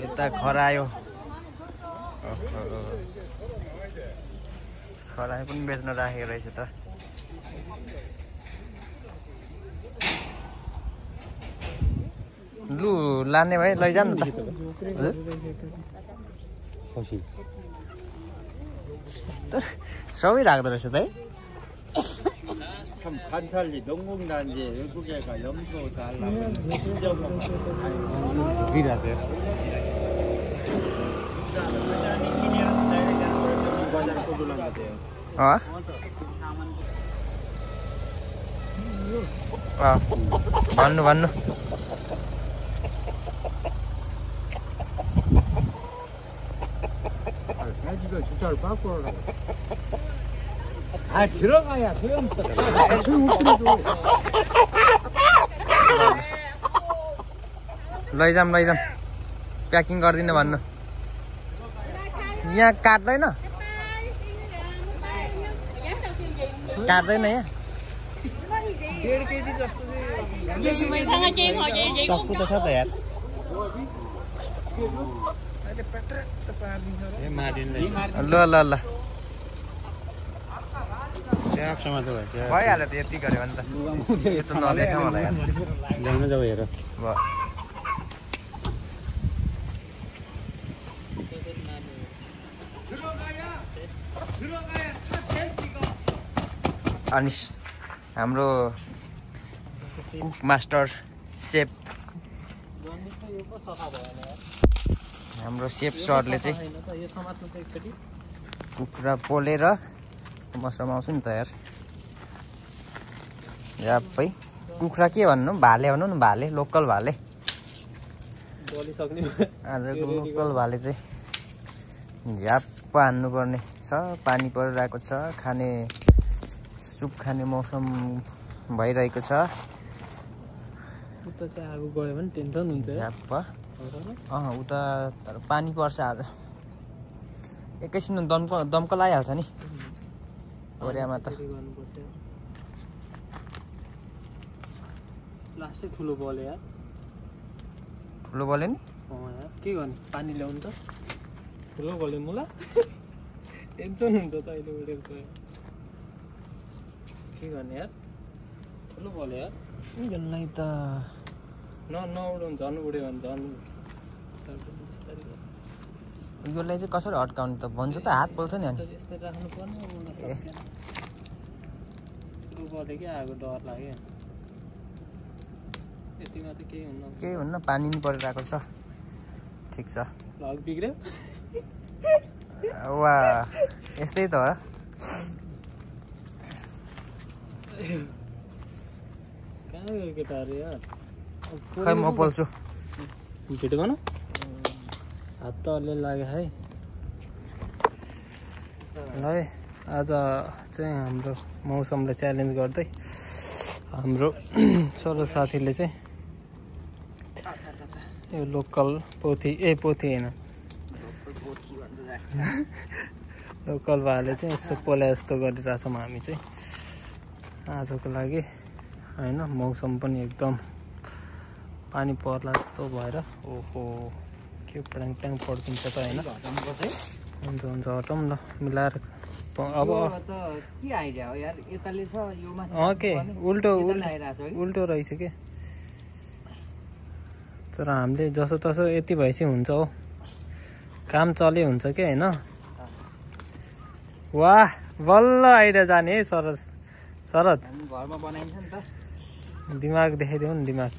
यता खरायो खरायो पनि बेच्न राखेको रहेछ त लु लाने भाइ लैजाम न त सबै राख्दो रहेछ त है 관찰지 농공단지 외국에가 염소 달라고 비라세요. भन्नु 가지고 주차를 바꾸라. 아 들어가야 소용없어. लैजाम प्याकिङ गर्दिन भन्नु यहाँ काट्दैन यहाँ 1.5 केजी जस्तो चाहिँ चक्कु त छ त यार ल भइहाल्यो त यति गऱ्यो भने त नदेखा मलाई जानु जाऊ हेर अनि हाम्रो कुक मास्टर सेफ हाम्रो सेफ सरले चाहिँ कुखुरा पोलेर म समाउँछु नि त यार यापै कुखुरा के भन्नु भाले भन्नु न भाले लोकल भाले आजको लोकल भाले चाहिँ झ्याप्प हान्नुपर्ने छ पानी परिरहेको छ खाने सुप खाने मौसम भइरहेको छ उता चाहिँ आगो गयो भने टेन्सन हुन्छ झ्याप्प उता तर पानी पर्छ आज एकैछिन दमको लागिहाल्छ नि ओरियामा त लास्टै ठुलो बल्यो यार ठुलो बल्यो नि के गर्ने पानी ल्याउनु त ठुलो बल्यो मुला टेन्सन हुन्छ त अहिले उडेर गयो के गर्ने यार ठुलो बल्यो यार यसलाई त नउडाउनु झन् उड्यो भने झन् यसलाई चाहिँ कसरी अड्काउने त भन्छ त हात पोल्छ नि अनि यस्तै राख्नु पर्ने बल्यो क्या आगो डर लाग्यो यतिमा त केही हुन्न पानी नि परिरहेको छ ठिक छ लग बिग्र्यो वा यस्तै त हो कहाँ गयो केटाहरू यार खै म पोल्छु भेटो भन हात त अलि लाग्यो है ल है आज चाहिँ हाम्रो मौसमलाई च्यालेन्ज गर्दै हाम्रो सरो साथीले चाहिँ यो लोकल पोथी होइन लोकल भाले चाहिँ यसो पोला जस्तो गरिरहेछौँ हामी चाहिँ आजको लागि होइन मौसम पनि एकदम पानी पर्ला जस्तो भएर ओहो के प्याङ पड्किन्छ त होइन हुन्छ हटाउँ न मिलाएर अब के आइडिया हो यार यताले छ यो के उल्टो रहेछ के तर हामीले जसो तसो यति भएपछि हुन्छ हो काम चले हुन्छ के होइन वाह बल्ल आइडिया जाने है शरद घरमा बनाइन्छ नि त दिमाग देखाइदेऊ नि दिमाग